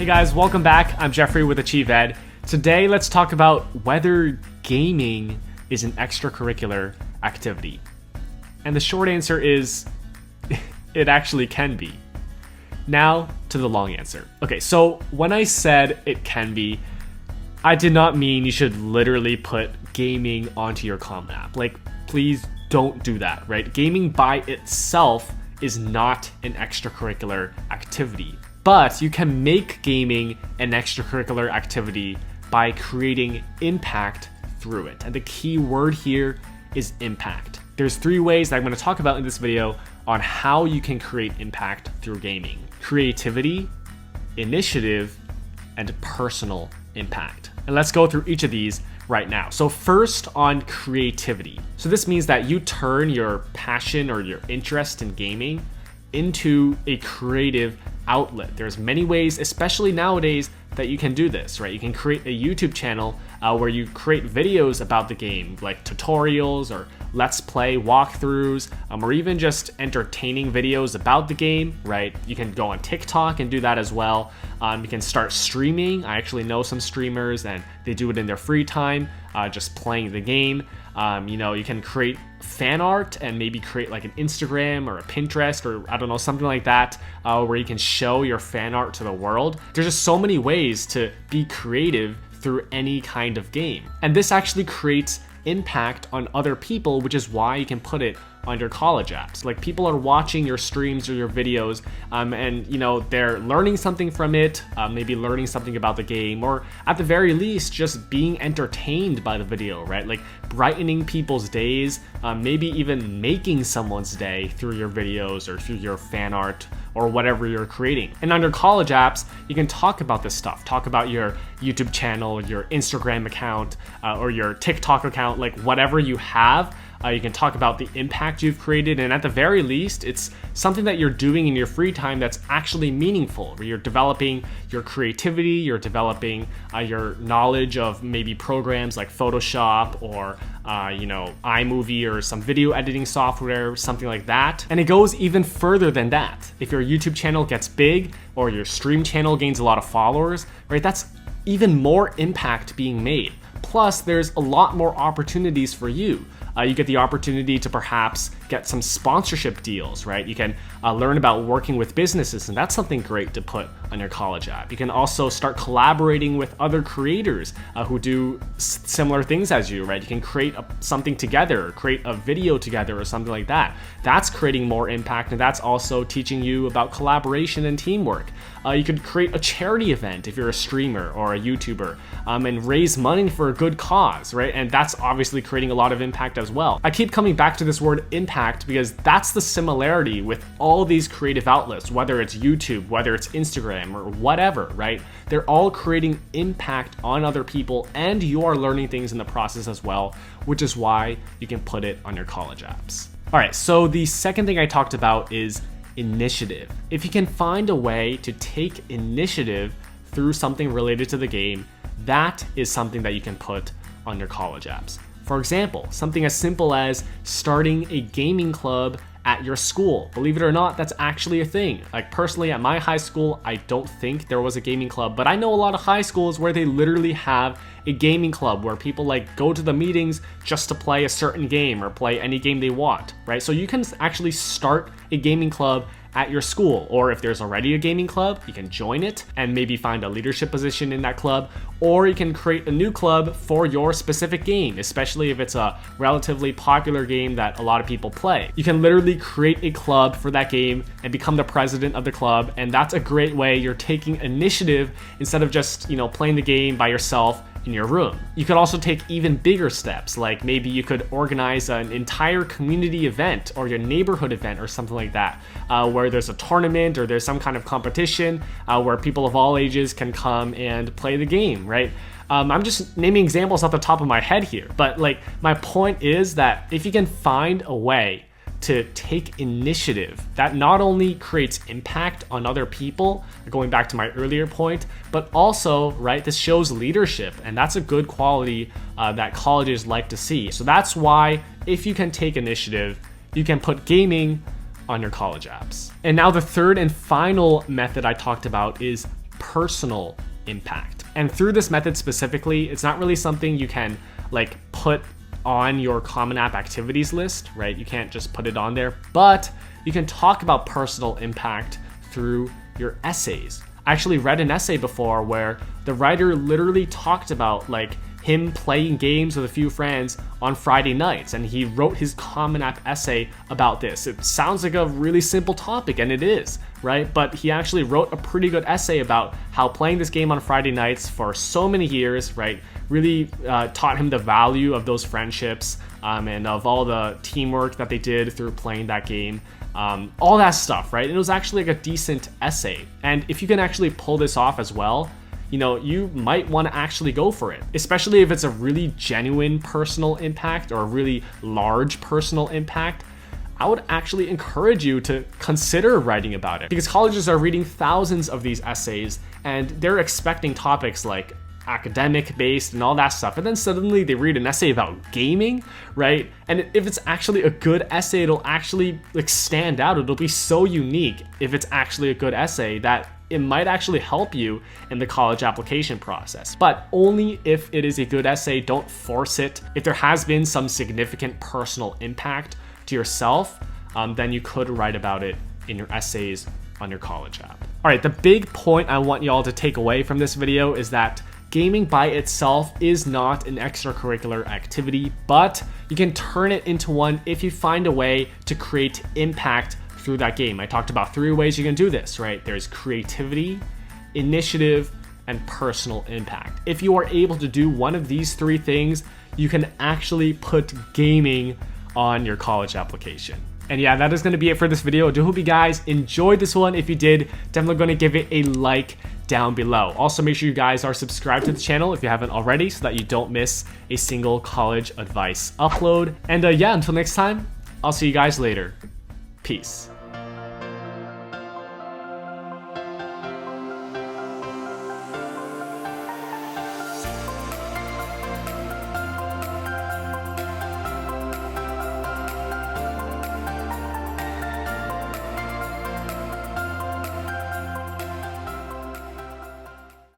Hey guys, welcome back. I'm Jeffrey with Achieve Ed. Today, let's talk about whether gaming is an extracurricular activity. And the short answer is, it actually can be. Now, to the long answer. Okay, so when I said it can be, I did not mean you should literally put gaming onto your Common App. Like, please don't do that, right? Gaming by itself is not an extracurricular activity. But you can make gaming an extracurricular activity by creating impact through it. And the key word here is impact. There's 3 ways that I'm going to talk about in this video on how you can create impact through gaming: creativity, initiative, and personal impact. And let's go through each of these right now. So first, on creativity. So this means that you turn your passion or your interest in gaming into a creative outlet. There's many ways, especially nowadays, that you can do this, right? You can create a YouTube channel where you create videos about the game, like tutorials or let's play walkthroughs, or even just entertaining videos about the game, right? You can go on TikTok and do that as well. You can start streaming. I actually know some streamers and they do it in their free time, just playing the game. You can create fan art and maybe create like an Instagram or a Pinterest or I don't know, something like that, where you can show your fan art to the world. There's just so many ways to be creative through any kind of game. And this actually creates impact on other people, which is why you can put it on your college apps. Like, people are watching your streams or your videos, and they're learning something from it, maybe learning something about the game, or at the very least just being entertained by the video, right? Like brightening people's days, maybe even making someone's day through your videos or through your fan art or whatever you're creating. And on your college apps, you can talk about this stuff. Talk about your YouTube channel, your Instagram account, or your TikTok account, like whatever you have. You can talk about the impact you've created, and at the very least, it's something that you're doing in your free time that's actually meaningful, where you're developing your creativity, you're developing your knowledge of maybe programs like Photoshop or iMovie or some video editing software, something like that. And it goes even further than that. If your YouTube channel gets big or your stream channel gains a lot of followers, right, that's even more impact being made. Plus, there's a lot more opportunities for you. You get the opportunity to perhaps get some sponsorship deals, right? You can learn about working with businesses, and that's something great to put on your college app. You can also start collaborating with other creators who do similar things as you, right? You can create something together, or create a video together or something like that. That's creating more impact, and that's also teaching you about collaboration and teamwork. You could create a charity event if you're a streamer or a YouTuber, and raise money for a good cause, right? And that's obviously creating a lot of impact as well. I keep coming back to this word impact because that's the similarity with all these creative outlets, whether it's YouTube, whether it's Instagram, or whatever, right? They're all creating impact on other people, and you are learning things in the process as well, which is why you can put it on your college apps. All right, so the second thing I talked about is initiative. If you can find a way to take initiative through something related to the game, that is something that you can put on your college apps. For example, something as simple as starting a gaming club at your school. Believe it or not, that's actually a thing. Like, personally, at my high school, I don't think there was a gaming club, but I know a lot of high schools where they literally have a gaming club where people go to the meetings just to play a certain game or play any game they want, right? So you can actually start a gaming club at your school, or if there's already a gaming club, you can join it and maybe find a leadership position in that club, or you can create a new club for your specific game, especially if it's a relatively popular game that a lot of people play. You can literally create a club for that game and become the president of the club, and that's a great way you're taking initiative instead of just, playing the game by yourself in your room. You could also take even bigger steps, like maybe you could organize an entire community event or your neighborhood event or something like that, where there's a tournament or there's some kind of competition where people of all ages can come and play the game, right? I'm just naming examples off the top of my head here, but my point is that if you can find a way to take initiative that not only creates impact on other people, going back to my earlier point, but also, right, this shows leadership, and that's a good quality that colleges like to see. So that's why if you can take initiative, you can put gaming on your college apps. And now the third and final method I talked about is personal impact. And through this method specifically, it's not really something you can like put on your Common App activities list, right? You can't just put it on there, but you can talk about personal impact through your essays. I actually read an essay before where the writer literally talked about like him playing games with a few friends on Friday nights, and he wrote his Common App essay about this. It sounds like a really simple topic, and it is, right? But he actually wrote a pretty good essay about how playing this game on Friday nights for so many years, right, really taught him the value of those friendships and of all the teamwork that they did through playing that game. All that stuff, right? And it was actually like a decent essay. And if you can actually pull this off as well, you know, you might want to actually go for it, especially if it's a really genuine personal impact or a really large personal impact. I would actually encourage you to consider writing about it, because colleges are reading thousands of these essays and they're expecting topics like academic based and all that stuff, and then suddenly they read an essay about gaming, right? And if it's actually a good essay, it'll actually like stand out. It'll be so unique if it's actually a good essay that it might actually help you in the college application process, but only if it is a good essay. Don't force it. If there has been some significant personal impact to yourself, then you could write about it in your essays on your college app. All right, the big point I want y'all to take away from this video is that gaming by itself is not an extracurricular activity, but you can turn it into one if you find a way to create impact through that game. I talked about 3 ways you can do this, right? There's creativity, initiative, and personal impact. If you are able to do one of these 3 things, you can actually put gaming on your college application. And yeah, that is going to be it for this video. I do hope you guys enjoyed this one. If you did, definitely going to give it a like down below. Also, make sure you guys are subscribed to the channel if you haven't already, so that you don't miss a single college advice upload. And yeah, until next time, I'll see you guys later. Peace.